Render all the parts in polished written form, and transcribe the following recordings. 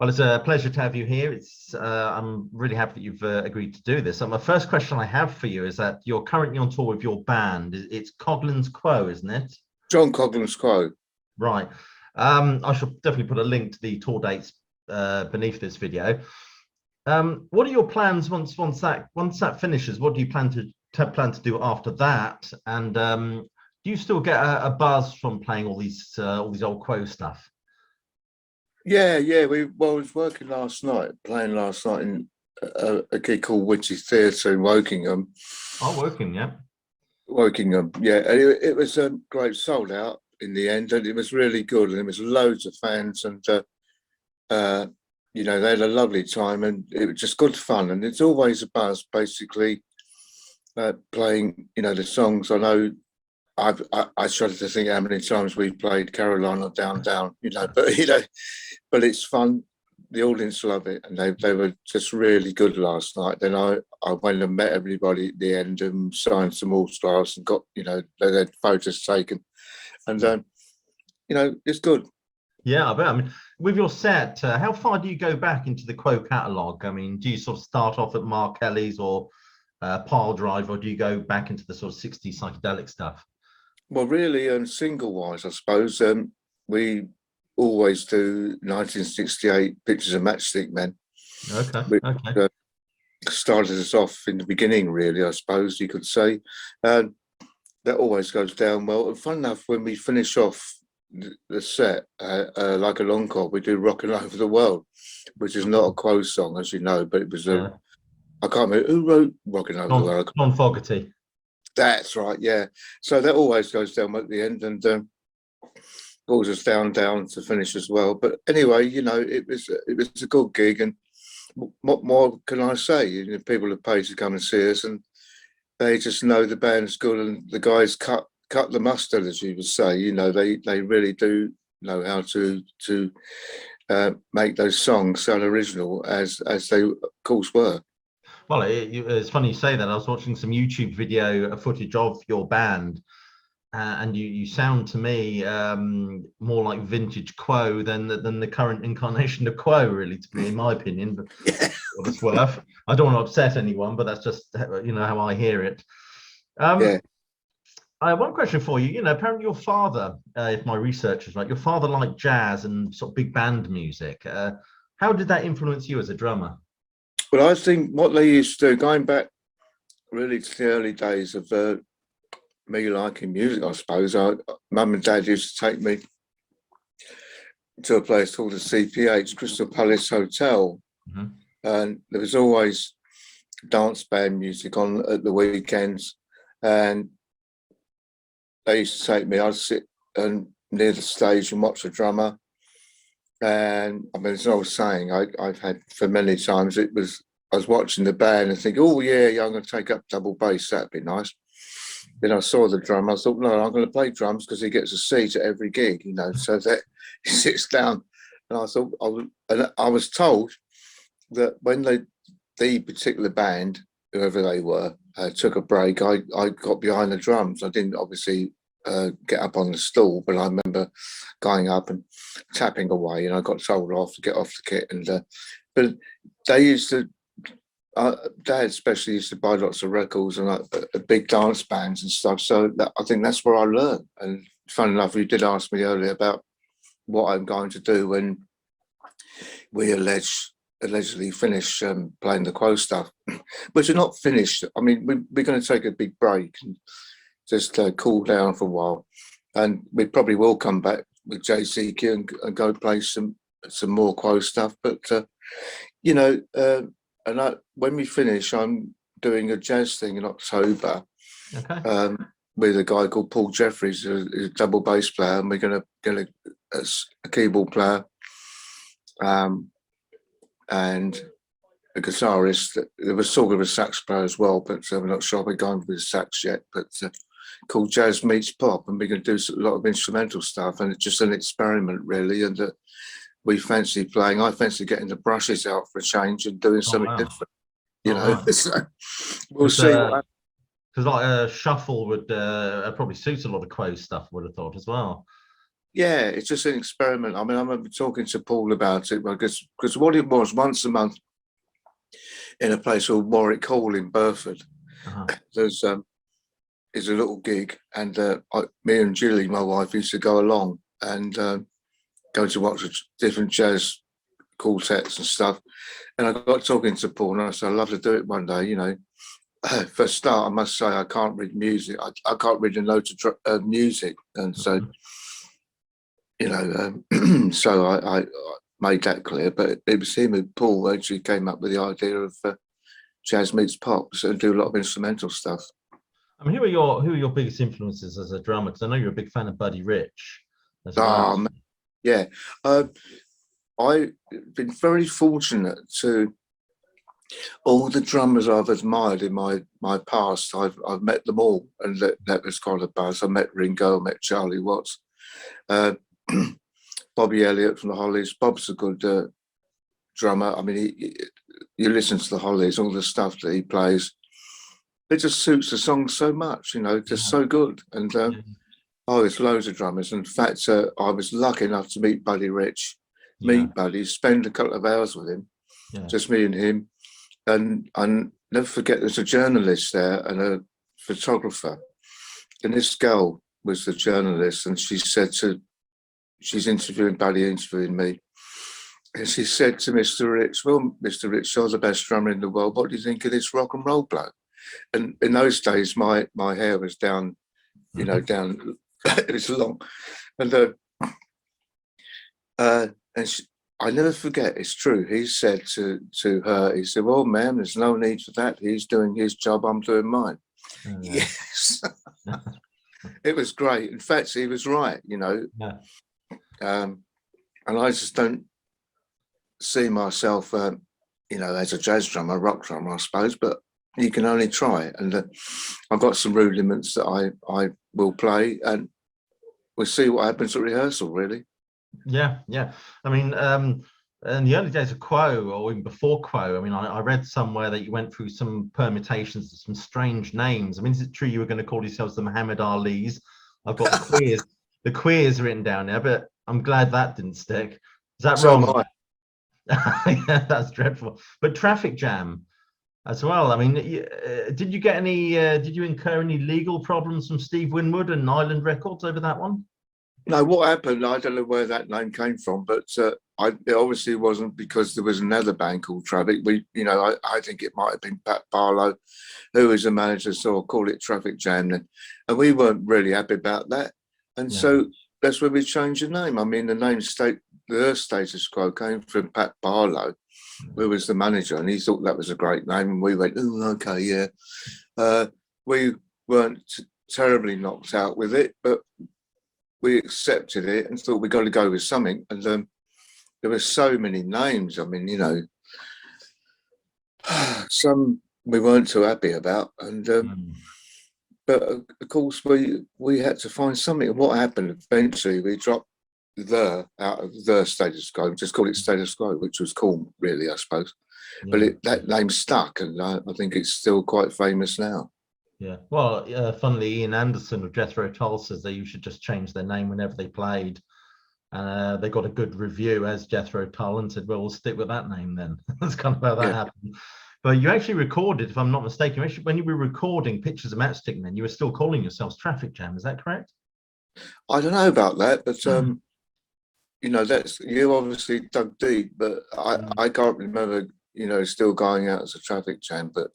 Well, it's a pleasure to have you here. I'm really happy that you've agreed to do this. So my first question I have for you is that you're currently on tour with your band. It's Coghlan's Quo, isn't it? John Coghlan's Quo. Right. I shall definitely put a link to the tour dates beneath this video. What are your plans once that finishes? What do you plan to do after that? And do you still get a buzz from playing all these old Quo stuff? Yeah. I was working playing last night in a gig called Witchy Theatre in Wokingham. Oh, Woking, yeah. Wokingham, yeah. And it was a great sold out in the end, and it was really good. And there was loads of fans, and they had a lovely time, and it was just good fun. And it's always a buzz, basically, playing, the songs. I know I shudder to think how many times we played Caroline or Down, but it's fun. The audience love it, and they were just really good last night. Then I went and met everybody at the end and signed some autographs and got, they had photos taken, and it's good. Yeah, I bet. I mean, with your set, how far do you go back into the Quo catalogue? I mean, do you sort of start off at Mark Kelly's or Pile Drive, or do you go back into the sort of 60s psychedelic stuff? Well, really, single-wise, I suppose, we always do 1968 Pictures of Matchstick Men. Okay. Which, started us off in the beginning, really, I suppose you could say. That always goes down well. And fun enough, when we finish off the set, like a encore, we do Rockin' Over the World, which is not a Quo song, as you know, but it was I can't remember who wrote Rockin' Over the World. John Fogerty. That's right, yeah. So that always goes down at the end, and pulls us down to finish as well. But anyway, it was a good gig, and what more can I say? People have paid to come and see us, and they just know the band's good, and the guys cut the mustard, as you would say. They really do know how to make those songs sound original, as they of course were. Well, it's funny you say that. I was watching some YouTube video footage of your band, and you sound to me more like vintage Quo than the current incarnation of Quo, really, to me, in my opinion. But what it's worth. I don't want to upset anyone, but that's just how I hear it. I have one question for you. Apparently your father, if my research is right, your father liked jazz and sort of big band music. How did that influence you as a drummer? Well, I think what they used to do, going back really to the early days of me liking music, I suppose, Mum and Dad used to take me to a place called the CPH, Crystal Palace Hotel. Mm-hmm. And there was always dance band music on at the weekends. And they used to take me, I'd sit near the stage and watch the drummer. And I mean, as I was saying, I've had for many times, I was watching the band and thinking, oh yeah, I'm going to take up double bass, that'd be nice. Then I saw the drum, I thought, no, I'm going to play drums because he gets a seat at every gig, so that he sits down. And I thought, I was told that when the particular band, whoever they were, took a break, I got behind the drums. I didn't obviously get up on the stool, but I remember going up and tapping away, and I got told off to get off the kit. And but they used to, Dad especially used to buy lots of records and big dance bands and stuff. So I think that's where I learned. And funny enough, you did ask me earlier about what I'm going to do when we allegedly finish playing the Quo stuff, which are not finished. I mean, we're going to take a big break and just cool down for a while, and we probably will come back with JCQ and go play some more Quo stuff. But when we finish, I'm doing a jazz thing in October. Okay. With a guy called Paul Jeffries, who's a double bass player, and we're going to get a keyboard player, and a guitarist. There was sort of a sax player as well, but we're not sure we're going with the sax yet. But called Jazz Meets Pop, and we're going to do a lot of instrumental stuff, and it's just an experiment really. And we fancy playing. I fancy getting the brushes out for a change and doing something different. So we'll see. Because like a shuffle would probably suit a lot of Quo stuff, I would have thought as well. yeah, it's just an experiment. I mean, I remember talking to Paul about it because what it was, once a month in a place called Warwick Hall in Burford, there's is a little gig, and me and Julie, my wife, used to go along and go to watch different jazz quartets and stuff. And I got talking to Paul, and I said, I'd love to do it one day, you know. For a start, I must say I can't read music. I can't read a note of music, and so you know, so I made that clear. But it was him and Paul actually came up with the idea of jazz meets pop, and do a lot of instrumental stuff. I mean, who are your biggest influences as a drummer? Because I know you're a big fan of Buddy Rich as well. Yeah, I've been very fortunate to. All the drummers I've admired in my past, I've met them all, and that was kind of buzz. I met Ringo, I met Charlie Watts, Bobby Elliott from the Hollies. Bob's a good drummer. I mean, you listen to the Hollies, all the stuff that he plays, it just suits the song so much, you know, just so good. And oh, there's loads of drummers. In fact, I was lucky enough to meet Buddy Rich, Buddy, spend a couple of hours with him, just me and him. And I never forget, there's a journalist there and a photographer. And this girl was the journalist, and she said she's interviewing Buddy, interviewing me. And she said to Mr. Rich, well, Mr. Rich, you're the best drummer in the world. What do you think of this rock and roll bloke? And in those days, my hair was down, you know, down, it was long. And I never forget, it's true. He said to her, he said, well, ma'am, there's no need for that. He's doing his job, I'm doing mine. Yes. It was great. In fact, he was right, you know. And I just don't see myself, you know, as a jazz drummer, rock drummer, I suppose, but you can only try. And I've got some rudiments that I will play, and we'll see what happens at rehearsal, really. Yeah. I mean, in the early days of Quo, or even before Quo, I mean, I read somewhere that you went through some permutations of some strange names. I mean, is it true you were going to call yourselves the Muhammad Ali's? I've got the queers written down there, but I'm glad that didn't stick. Is that wrong? Yeah, that's dreadful. But Traffic Jam as well. I mean, did you get any? Did you incur any legal problems from Steve Winwood and Island Records over that one? No, what happened, I don't know where that name came from, but it obviously wasn't because there was another band called Traffic. I think it might have been Pat Barlow, who was the manager, so I'll call it Traffic Jam then. And we weren't really happy about that. And so that's where we changed the name. I mean, the name Status Quo came from Pat Barlow, who was the manager, and he thought that was a great name. And we went, oh, okay, yeah. We weren't terribly knocked out with it, but we accepted it and thought we got to go with something. And there were so many names. I mean, you know, some we weren't too happy about. And but of course we had to find something. And what happened eventually, we dropped out of the Status Quo, just called it Status Quo, which was cool, really, I suppose. But that name stuck, and I think it's still quite famous now. Yeah, well, funnily, Ian Anderson of Jethro Tull says they should just change their name whenever they played. They got a good review as Jethro Tull and said, well, we'll stick with that name then. That's kind of how that happened. But you actually recorded, if I'm not mistaken, when you were recording Pictures of Matchstick Men, you were still calling yourselves Traffic Jam. Is that correct? I don't know about that, but you know, you obviously dug deep, but I can't remember, you know, still going out as a Traffic Jam. But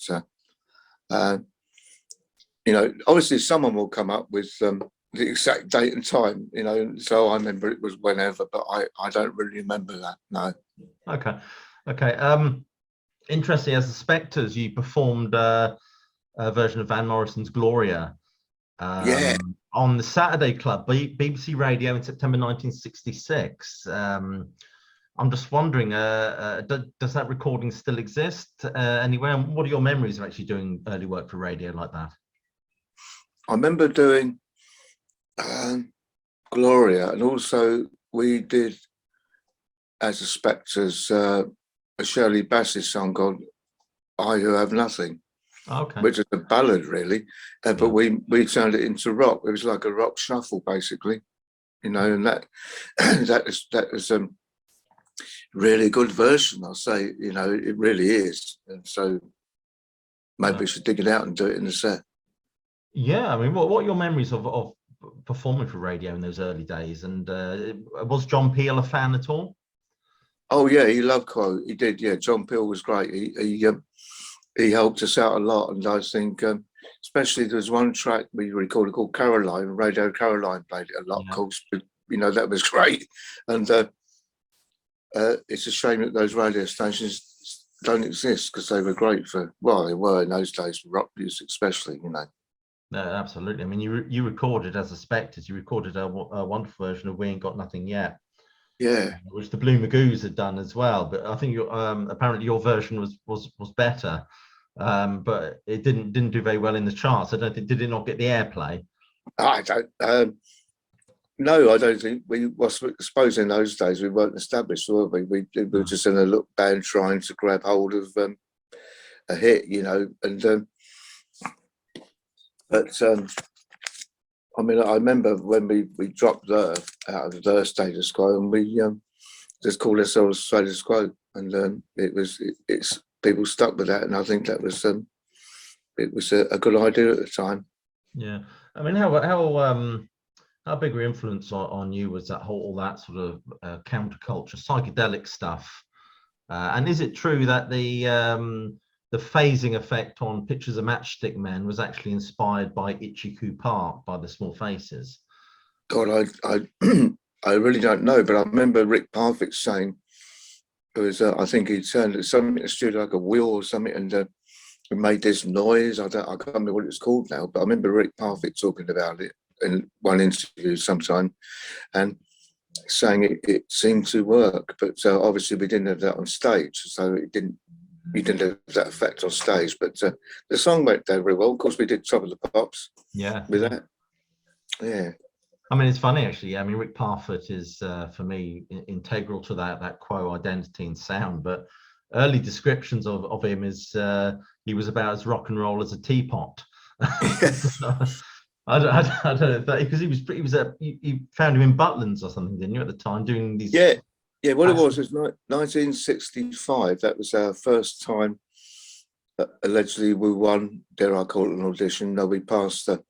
you know, obviously someone will come up with the exact date and time, you know, so I remember it was whenever, but I don't really remember that, no. Okay. Interesting, as the Spectres, you performed a version of Van Morrison's Gloria on the Saturday Club, BBC Radio in September 1966. I'm just wondering, does that recording still exist anywhere? And what are your memories of actually doing early work for radio like that? I remember doing Gloria, and also we did, as the Spectres, a Shirley Bassey song called I Who Have Nothing, which is a ballad, really, but we turned it into rock. It was like a rock shuffle, basically, you know, and that that was really good version. I'll say, you know, it really is. And so maybe we should dig it out and do it in the set. Yeah, I mean, what are your memories of performing for radio in those early days? And was John Peel a fan at all? Oh yeah, he loved Quo. He did. Yeah, John Peel was great. He helped us out a lot, and I think especially there was one track we recorded called Caroline. Radio Caroline played it a lot, of course. But you know that was great, and it's a shame that those radio stations don't exist because they were great for, well, they were in those days for rock music, especially, you know. No, absolutely. I mean, you recorded as a Spectres. You recorded a wonderful version of "We Ain't Got Nothing Yet." Yeah, which the Blue Magoos had done as well. But I think your apparently your version was better, but it didn't do very well in the charts. I don't think, did it not get the airplay? I don't. No, I don't think we. Well, I suppose in those days we weren't established, were we? We were just in a little band trying to grab hold of a hit, you know. And but I mean, I remember when we dropped out of the Status Quo, and we just called ourselves Status Quo, and it's people stuck with that, and I think that was it was a good idea at the time. Yeah, I mean, how big an influence on you was that all that sort of counterculture, psychedelic stuff? And is it true that the phasing effect on Pictures of Matchstick Men was actually inspired by Itchy Coo Park by the Small Faces? God, I really don't know, but I remember Rick Parfitt saying it was I think he turned something in the studio like a wheel or something, and it made this noise. I can't remember what it's called now, but I remember Rick Parfitt talking about it in one interview sometime and saying it seemed to work, but obviously we didn't have that on stage, so we didn't have that effect on stage. But the song went down very well. Of course, we did Top of the Pops. Yeah, with that. Yeah. I mean, it's funny actually. I mean, Rick Parfitt is for me integral to that Quo identity and sound. But early descriptions of him is he was about as rock and roll as a teapot. I don't know if that, because you found him in Butlins or something, didn't you, at the time, doing these? Yeah. What it was 1965. That was our first time. Allegedly, we won. Dare I call it an audition? No, we passed the.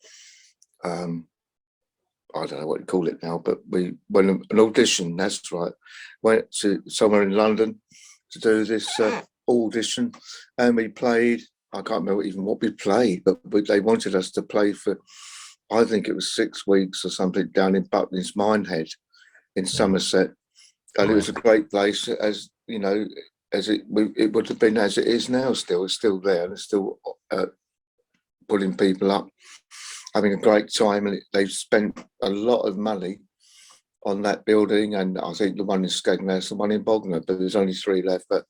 I don't know what you call it now, but we went an audition. That's right. Went to somewhere in London to do this audition, and we played. I can't remember even what we played, but they wanted us to play for, I think it was 6 weeks or something, down in Butlins Minehead in Somerset. And it was a great place, as you know, as it would have been as it is now. It's still there, and it's still pulling people up, having a great time. And they've spent a lot of money on that building, and I think the one in Skegness, the one in Bognor, but there's only 3 left. But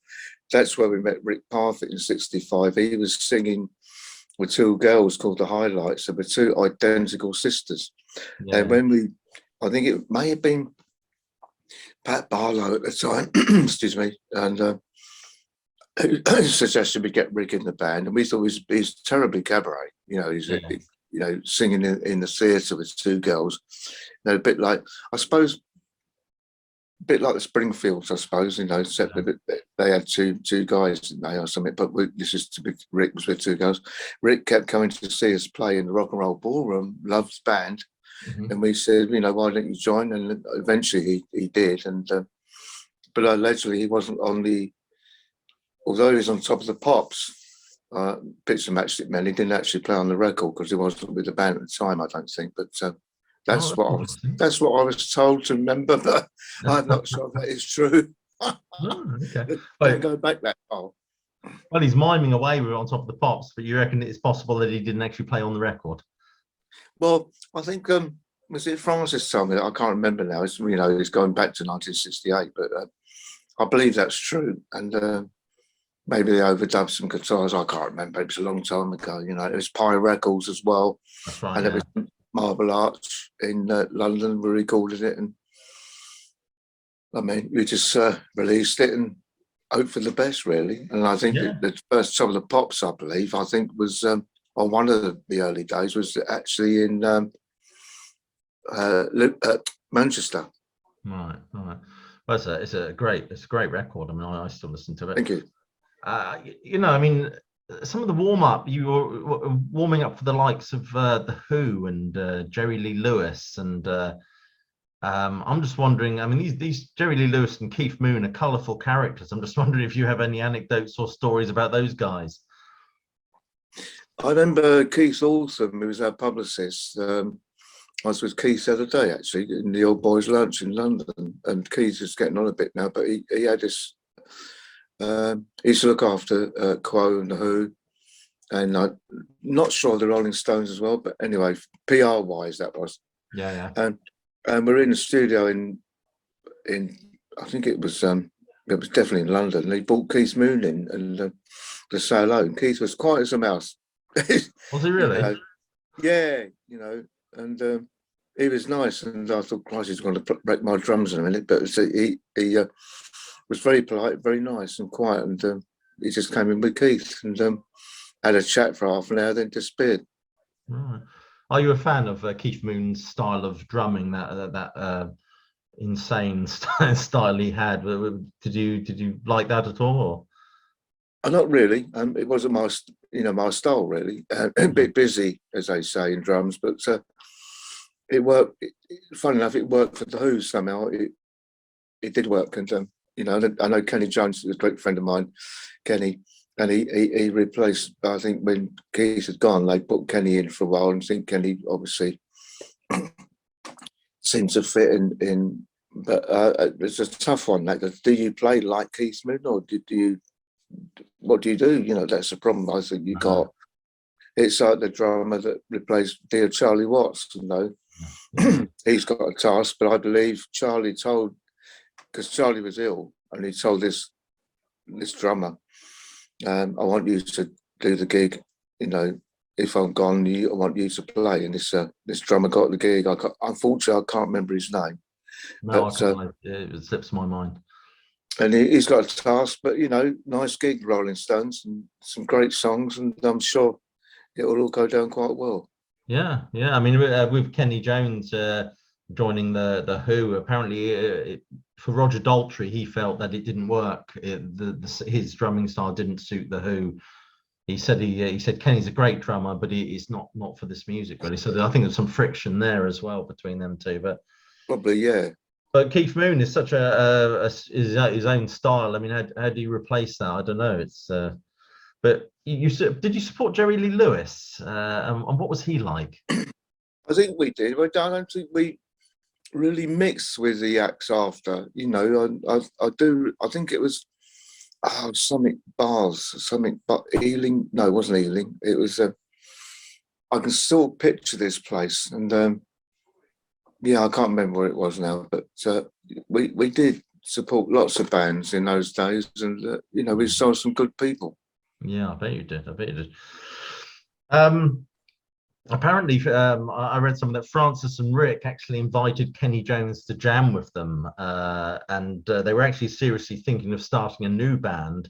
that's where we met Rick Parfitt in '65. He was singing with 2 girls called the Highlights. They were 2 identical sisters. Yeah. And when I think it may have been Pat Barlow at the time, excuse me, and suggested we get Rick in the band, and we thought he's terribly cabaret. You know, he's you know, singing in the theatre with 2 girls. You know, a bit like, I suppose, a bit like the Springfields, I suppose. You know, except that they had two guys, didn't they, or something. But Rick was with 2 girls. Rick kept coming to see us play in the Rock and Roll Ballroom, loved the band. Mm-hmm. And we said, you know, why don't you join? And eventually he did. And but allegedly he wasn't on although he was on Top of the Pops, Pictures of Matchstick Men, he didn't actually play on the record because he wasn't with the band at the time, I don't think. But that's what I was told to remember. But I'm not sure that is true. Okay. Don't go back that far. Well, he's miming away with On Top of the Pops, but you reckon it's possible that he didn't actually play on the record? Well, I think was it Francis told me? I can't remember now. It's, you know, it's going back to 1968, but I believe that's true. And maybe they overdubbed some guitars. I can't remember. It was a long time ago. You know, it was Pie Records as well. That's right. And it was Marble Arch in London. We recorded it, and I mean, we just released it and hope for the best, really. And I think the first Top of the Pops, I believe, was. On one of the early days was actually in Manchester. Right. Well, it's a great record. I mean, I still listen to it. Thank you. I mean, some of the warm up, you were warming up for the likes of the Who and Jerry Lee Lewis, and I'm just wondering. I mean, these Jerry Lee Lewis and Keith Moon are colourful characters. I'm just wondering if you have any anecdotes or stories about those guys. I remember Keith Altham, who was our publicist. I was with Keith the other day, actually, in the Old Boys' Lunch in London, and Keith is getting on a bit now, but he had this. He used to look after Quo and the Who, and I'm not sure the Rolling Stones as well, but anyway, PR wise, that was. Yeah. And we're in the studio in I think it was definitely in London. And he brought Keith Moon in and to say hello. And Keith was quiet as a mouse. Was he really? And he was nice. And I thought, Christ, he's going to break my drums in a minute. But he was very polite, very nice and quiet. And he just came in with Keith and had a chat for half an hour, then disappeared. Right. Are you a fan of Keith Moon's style of drumming? That insane style he had. Did you like that at all? Or? Not really. It wasn't my style really. A bit busy, as they say in drums, but it worked. Funny enough, it worked for the Who somehow. It did work, and I know Kenny Jones is a great friend of mine, Kenny, and he replaced. I think when Keith had gone, they put Kenny in for a while, and I think Kenny obviously seemed to fit in. But it's a tough one. Like, do you play like Keith Moon, or what do you do? That's the problem I think you got. It's like the drummer that replaced dear Charlie Watts, He's got a task, but I believe Charlie told, because Charlie was ill, and he told this drummer, I want you to do the gig, if I'm gone, I want you to play. And this drummer got the gig. Unfortunately, I can't remember his name. No, it slips my mind. And he's got a task, but nice gig, Rolling Stones, and some great songs, and I'm sure it will all go down quite well. Yeah. I mean, with Kenny Jones joining the Who, apparently for Roger Daltrey, he felt that it didn't work. His drumming style didn't suit the Who. He said Kenny's a great drummer, but he's not for this music really. So I think there's some friction there as well between them two. But probably, yeah. But Keith Moon is such his own style. I mean, how do you replace that? I don't know. It's but did you support Jerry Lee Lewis? And what was he like? I think we did. I don't think we really mixed with the acts after. I do. I think it was something bars, something but Ealing. No, it wasn't Ealing. It was. I can still picture this place, and I can't remember where it was now. But we did support lots of bands in those days, and we saw some good people. Yeah, I bet you did. Apparently, I read something that Francis and Rick actually invited Kenny Jones to jam with them, and they were actually seriously thinking of starting a new band.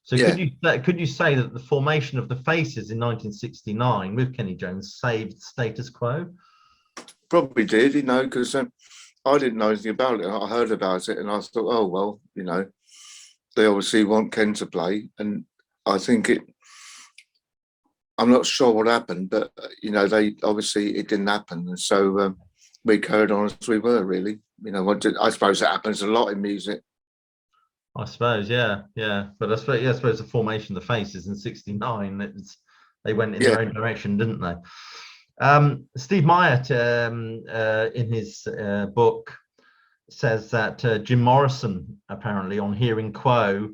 So could you say that the formation of the Faces in 1969 with Kenny Jones saved Status Quo? Probably did, because I didn't know anything about it. I heard about it, and I thought, oh well, they obviously want Ken to play, and I think I'm not sure what happened, but they obviously it didn't happen, and so we carried on as we were. Really, I suppose that happens a lot in music. I suppose, yeah. But I suppose the formation of the Faces in '69, they went in their own direction, didn't they? Steve Myatt, in his book, says that Jim Morrison, apparently, on hearing Quo,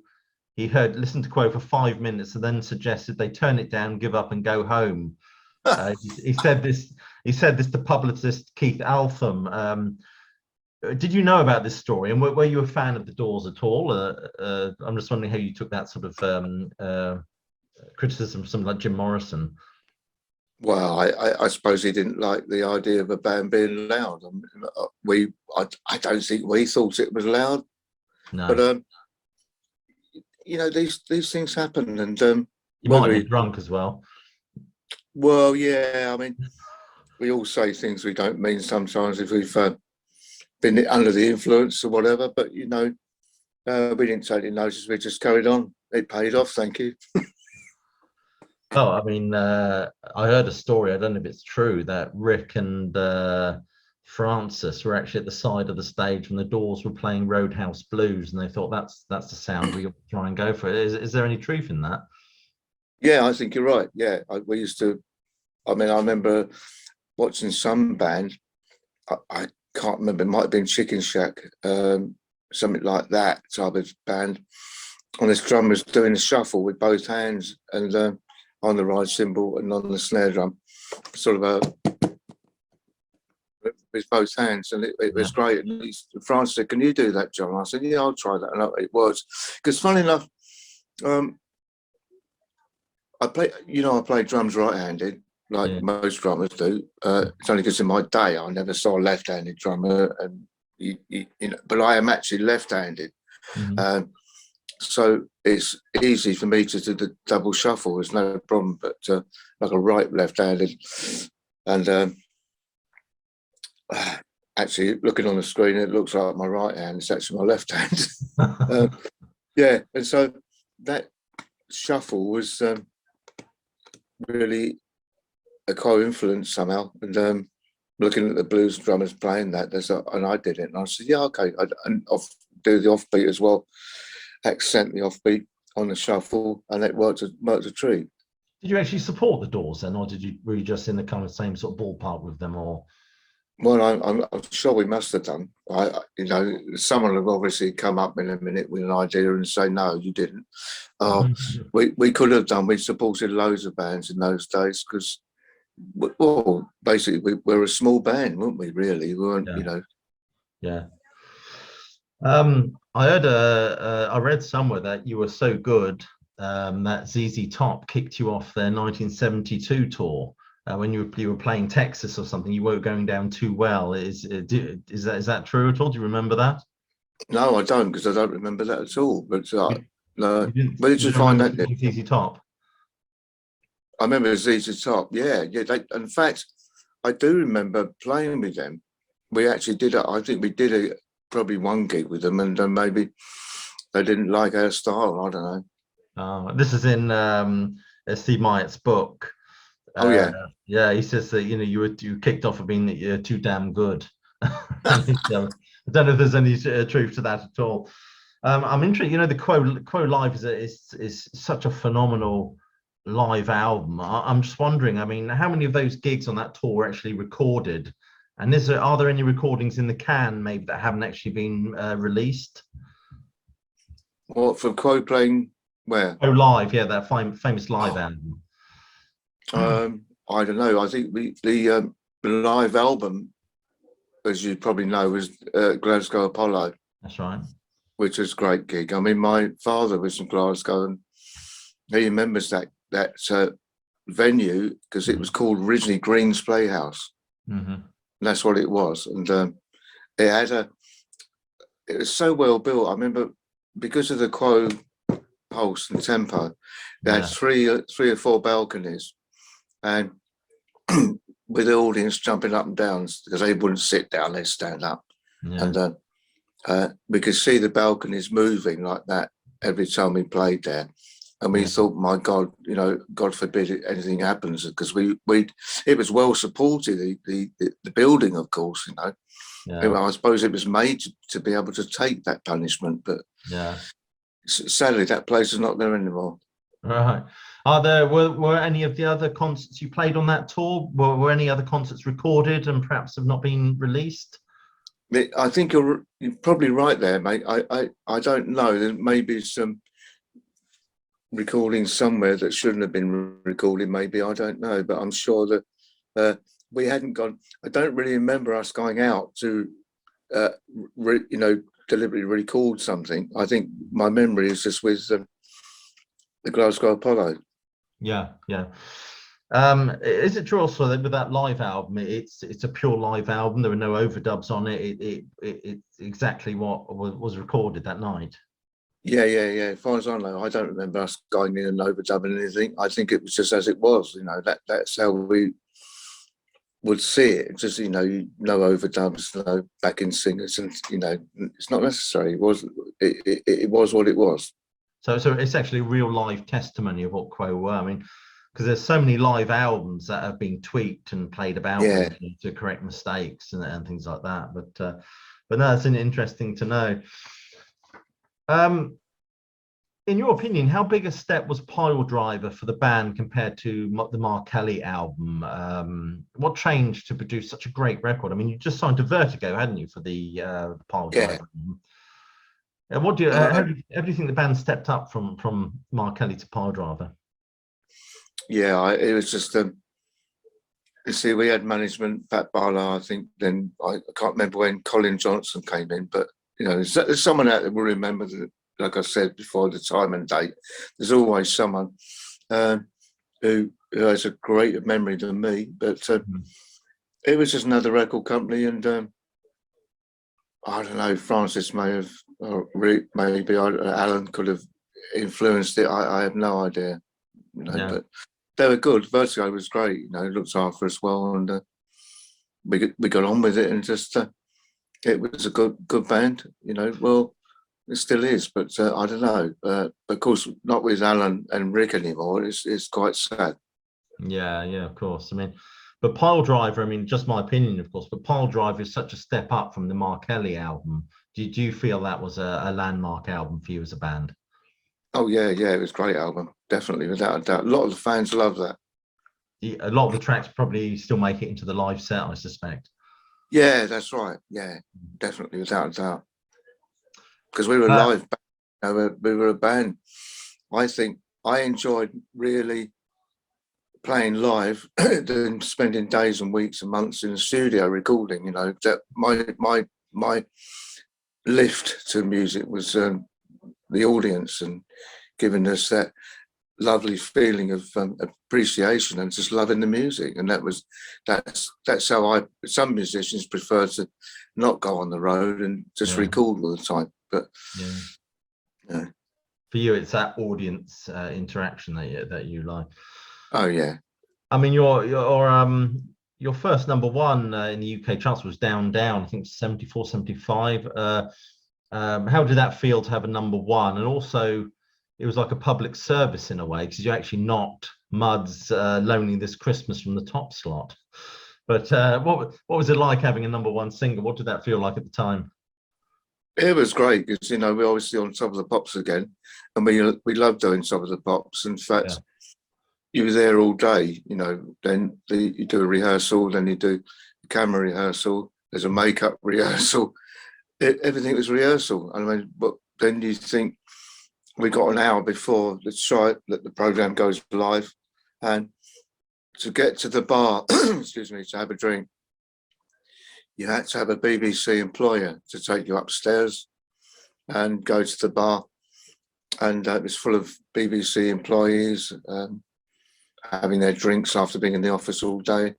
he listened to Quo for 5 minutes and then suggested they turn it down, give up, and go home. He said this to publicist Keith Altham. Did you know about this story, and were you a fan of the Doors at all? I'm just wondering how you took that sort of criticism from someone like Jim Morrison. Well, I suppose he didn't like the idea of a band being loud. I don't think we thought it was loud. No. But these things happen, and you might be drunk as well. Well, yeah. I mean, we all say things we don't mean sometimes if we've been under the influence or whatever. But we didn't take any notice. We just carried on. It paid off. Thank you. Oh, I mean, I heard a story. I don't know if it's true that Rick and Francis were actually at the side of the stage when the Doors were playing Roadhouse Blues, and they thought that's the sound we try and go for. Is there any truth in that? Yeah, I think you're right. Yeah, we used to. I mean, I remember watching some band. I can't remember. It might have been Chicken Shack, something like that type of band. And this drummer was doing a shuffle with both hands and on the ride cymbal and on the snare drum, sort of with both hands, and it was great. And Francis said, "Can you do that, John?" I said, "Yeah, I'll try that." And it was, because funny enough, I play drums right-handed, like most drummers do. It's only because in my day I never saw a left-handed drummer, and but I am actually left-handed. Mm-hmm. So it's easy for me to do the double shuffle. There's no problem, but like a right left-handed, and actually looking on the screen, it looks like my right hand. It's actually my left hand. Yeah, and so that shuffle was really a co-influence somehow. And looking at the blues drummers playing that, and I did it, and I said, "Yeah, okay," and do the offbeat as well. Accent the offbeat on the shuffle, and it worked a treat. Did you actually support the Doors then, or were you just in the kind of same sort of ballpark with them, or? Well, I'm sure we must have done. Someone will obviously come up in a minute with an idea and say, "No, you didn't." We could have done. We supported loads of bands in those days because, well, basically we were a small band, weren't we? Really, we weren't. Yeah. I read somewhere that you were so good that ZZ Top kicked you off their 1972 tour when you were playing Texas or something. You weren't going down too well. Is that true at all? Do you remember that? No, I don't, because I don't remember that at all. But You didn't, where did you find that? ZZ Top. I remember ZZ Top. Yeah. In fact, I do remember playing with them. We actually did it. I think we did probably one gig with them, and maybe they didn't like our style. I don't know. This is in Steve Myatt's book. Oh yeah. Yeah, he says that you kicked off for being too damn good. I don't know if there's any truth to that at all. I'm interested. The Quo Live is such a phenomenal live album. I'm just wondering. I mean, how many of those gigs on that tour were actually recorded? And are there any recordings in the can maybe that haven't actually been released? What, for Quo playing where? Quo Live, yeah, that famous live album. I don't know. I think the live album, as you probably know, was Glasgow Apollo. That's right. Which was a great gig. I mean, my father was from Glasgow, and he remembers that venue because it was called originally Green's Playhouse. Mm-hmm. That's what it was, and it was so well built. I remember because of the Quo pulse and tempo, they had three or four balconies, and with the audience jumping up and down because they wouldn't sit down, they'd stand up, and we could see the balconies moving like that every time we played there. And we thought, my God, God forbid anything happens, because it was well supported, the building, of course, I suppose it was made to be able to take that punishment, but sadly that place is not there anymore. Right. Were any of the other concerts you played on that tour, were any other concerts recorded and perhaps have not been released? I think you're probably right there, mate. I don't know. There may be some recording somewhere that shouldn't have been recorded, maybe, I don't know, but I'm sure that we hadn't gone. I don't really remember us going out to deliberately record something. I think my memory is just with the Glasgow Apollo. Yeah. Is it true also that with that live album, it's a pure live album, there were no overdubs on it, it's exactly what was recorded that night? Yeah. As far as I know, I don't remember us going in and overdubbing anything. I think it was just as it was. That's how we would see it, just no overdubs, no backing singers, and it's not necessary. It was what it was. So it's actually real live testimony of what Quo were. I mean, because there's so many live albums that have been tweaked and played about Yeah. to correct mistakes and things like that. But no, it's interesting to know. In your opinion, how big a step was Pile Driver for the band compared to the Mark Kelly album? What changed to produce such a great record? I mean, you just signed to Vertigo, hadn't you, for the Pile Driver? What do you? How do you think the band stepped up from Mark Kelly to Pile Driver? Yeah, it was just you see, we had management, Pat Barlow, I think. Then I can't remember when Colin Johnson came in, but there's someone out there will remember that. Like I said before, the time and date. There's always someone who has a greater memory than me. But it was just another record company, and I don't know. Francis may have, or maybe Alan could have influenced it. I have no idea. But they were good. Vertigo was great. Looked after us well, and we got on with it, and just it was a good band. Well. It still is, but I don't know. Of course, not with Alan and Rick anymore. It's quite sad. Yeah, of course. I mean, but Pile Driver, I mean, just my opinion, of course, but Pile Driver is such a step up from the Mark Kelly album. Do you feel that was a landmark album for you as a band? Oh, yeah, it was a great album. Definitely, without a doubt. A lot of the fans love that. A lot of the tracks probably still make it into the live set, I suspect. Yeah, that's right. Yeah, definitely, without a doubt. Because we were a live band, we were a band. I think I enjoyed really playing live than spending days and weeks and months in the studio recording. That my lift to music was the audience and giving us that lovely feeling of appreciation and just loving the music. And that's how some musicians prefer to not go on the road and just record all the time. But for you, it's that audience interaction that you like. Oh yeah. I mean, your first number one in the UK charts was Down Down. I think 74, 75. How did that feel to have a number one? And also, it was like a public service in a way, because you actually knocked Mud's Lonely This Christmas from the top slot. But what was it like having a number one single? What did that feel like at the time? It was great because we're obviously on Top of the Pops again, and we love doing Top of the Pops. In fact, you were there all day. Then you do a rehearsal, then you do a camera rehearsal. There's a makeup rehearsal. Everything was rehearsal. I mean, but then you think we got an hour before the program goes live, and to get to the bar, excuse me, to have a drink, you had to have a BBC employer to take you upstairs and go to the bar. And it was full of BBC employees having their drinks after being in the office all day.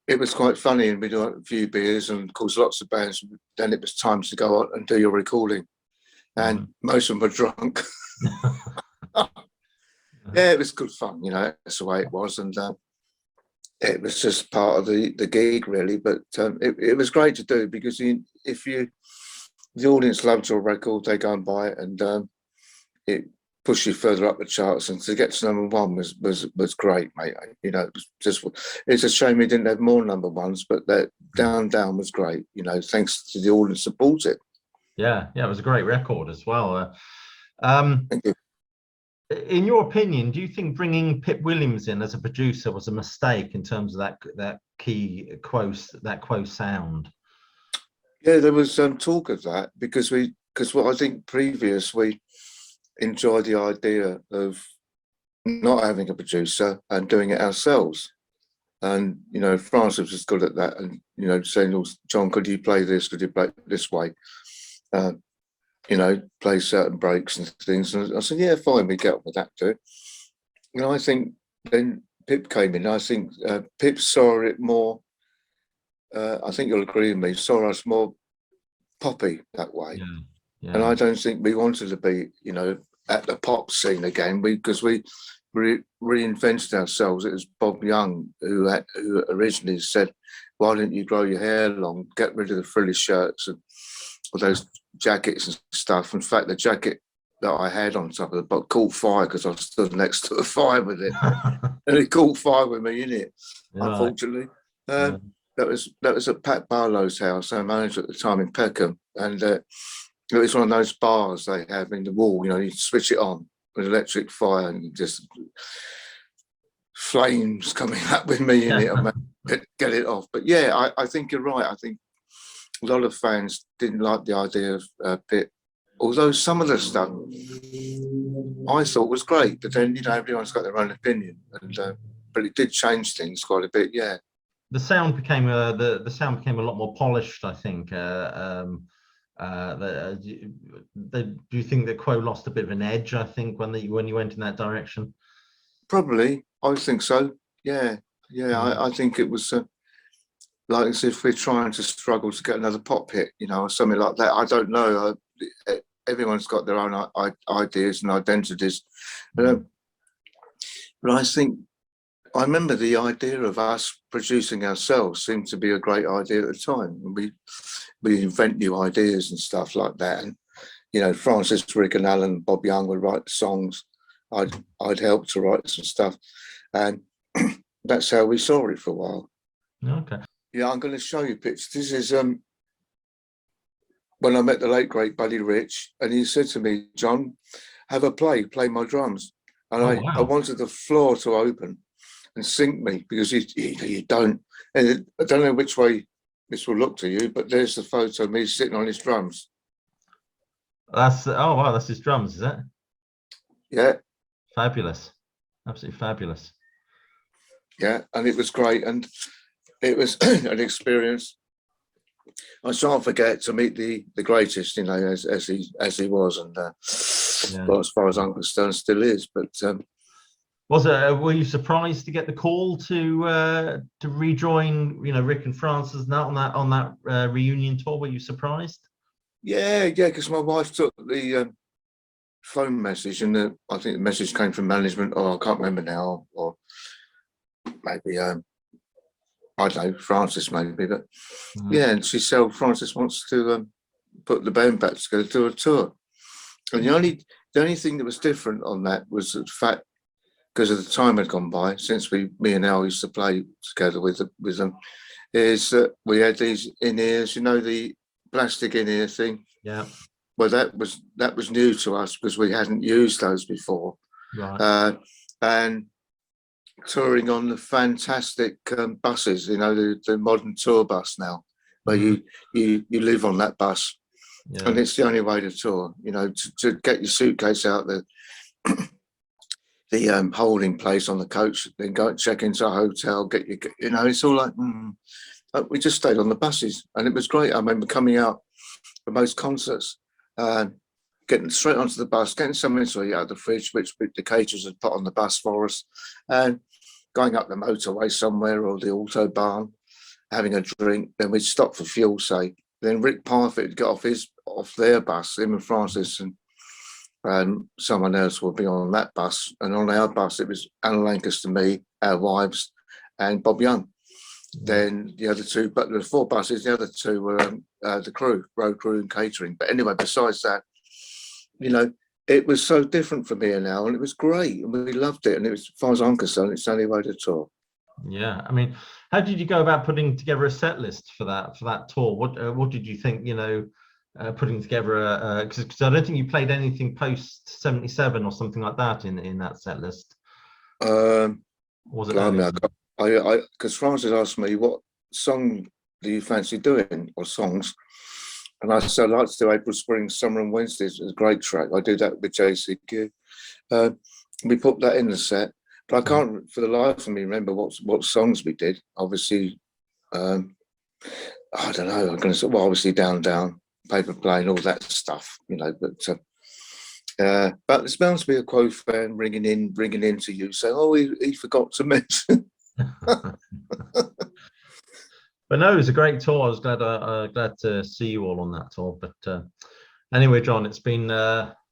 It was quite funny, and we do a few beers, and of course lots of bands. Then it was time to go out and do your recording, and most of them were drunk. Yeah, it was good fun. That's the way it was, and it was just part of the gig, really. But it was great to do, because if the audience loved your record, they go and buy it, and it pushed you further up the charts. And to get to number one was great, mate. It's a shame we didn't have more number ones, but that Down Down was great. Thanks to the audience support it. Yeah, it was a great record as well. Thank you. In your opinion, do you think bringing Pip Williams in as a producer was a mistake in terms of that key Quo sound? Yeah, there was talk of that, because what I think previous we enjoyed the idea of not having a producer and doing it ourselves. And Francis was good at that, and saying, "Oh, John, could you play this? Could you play it this way?" Play certain breaks and things. And I said, yeah, fine, we get on with that too. I think then Pip came in. I think Pip saw it more, I think you'll agree with me, saw us more poppy that way. And I don't think we wanted to be, at the pop scene again, because we reinvented ourselves. It was Bob Young who originally said, "Why didn't you grow your hair long? Get rid of the frilly shirts and all those jackets and stuff." In fact, the jacket that I had on top of the boat caught fire because I stood next to a fire with it, and it caught fire with me in it. Yeah, unfortunately, yeah. That was at Pat Barlow's house. I managed at the time in Peckham, and it was one of those bars they have in the wall. You know, you switch it on with electric fire and just flames coming up with me in it. I get it off. But yeah, I think you're right. I think a lot of fans didn't like the idea of Pip, although some of the stuff I thought was great. But then, you know, everyone's got their own opinion, and but it did change things quite a bit. Yeah, the sound became the sound became a lot more polished, I think. Do you think that Quo lost a bit of an edge, I think, when you went in that direction? Probably, I think so. Yeah. I think it was like as if we're trying to struggle to get another pop hit, you know, or something like that. I don't know. Everyone's got their own ideas and identities, but I think I remember the idea of us producing ourselves seemed to be a great idea at the time. We invent new ideas and stuff like that, and you know, Francis, Rick, and Alan, Bob Young would write the songs. I'd help to write some stuff, and that's how we saw it for a while. Okay. Yeah, I'm going to show you pictures. This is when I met the late great Buddy Rich, and he said to me, "John, have a play my drums." And I wanted the floor to open and sink me, because you don't. And I don't know which way this will look to you, but there's the photo of me sitting on his drums. That's wow, that's his drums, is it? Yeah. Fabulous. Absolutely fabulous. Yeah, and it was great, and it was an experience I shan't forget, to meet the greatest, you know, as he was, and well, as far as I'm concerned, still is. But was it? Were you surprised to get the call to rejoin, you know, Rick and Francis on that reunion tour? Were you surprised? Yeah, because my wife took the phone message, and I think the message came from management, or I can't remember now, or maybe I don't know, Francis maybe, but yeah, and she said Francis wants to put the band back together, do a tour. And the only thing that was different on that was the fact, because of the time had gone by since me and Al used to play together with them, is that we had these in-ears, you know, the plastic in-ear thing. Yeah. Well, that was new to us because we hadn't used those before. Right. And touring on the fantastic buses, you know, the modern tour bus now, where you live on that bus, and it's the only way to tour. You know, to get your suitcase out the holding place on the coach, then go and check into a hotel, you know, it's all like we just stayed on the buses, and it was great. I remember coming out for most concerts, getting straight onto the bus, getting something to eat out of the fridge, which the caterers had put on the bus for us, and going up the motorway somewhere, or the autobahn, having a drink. Then we'd stop for fuel, say. Then Rick Parfitt would get off their bus, him and Francis, and someone else would be on that bus. And on our bus, it was Alan Lancaster, me, our wives, and Bob Young. Then the other two, but there were 4 buses, the other 2 were the crew, road crew and catering. But anyway, besides that, you know, it was so different from here now, and it was great, and we loved it. And it was, as far as I'm concerned, it's the only way to tour. Yeah, I mean, how did you go about putting together a set list for that tour? What did you think? You know, putting together because I don't think you played anything post 77 or something like that in that set list. Was it? Because Francis asked me, what song do you fancy doing, or songs? And I said, I'd like to do April, Spring, Summer and Wednesdays. It's a great track. I do that with JCQ. We put that in the set, but I can't for the life of me remember what songs we did. Obviously, I don't know. I'm going to say, well, obviously Down, Down, Paper Plane, all that stuff, you know. But there's bound to be a Quo fan ringing in to you saying, oh, he forgot to mention. But no, it was a great tour. I was glad to see you all on that tour. But anyway, John, it's been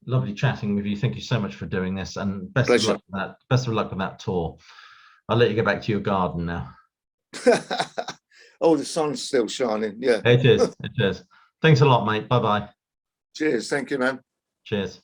Lovely chatting with you. Thank you so much for doing this, and best Pleasure. of luck with that. Best of luck with that tour. I'll let you get back to your garden now. Oh, the sun's still shining. Yeah. It is. It is. Thanks a lot, mate. Bye bye. Cheers. Thank you, man. Cheers.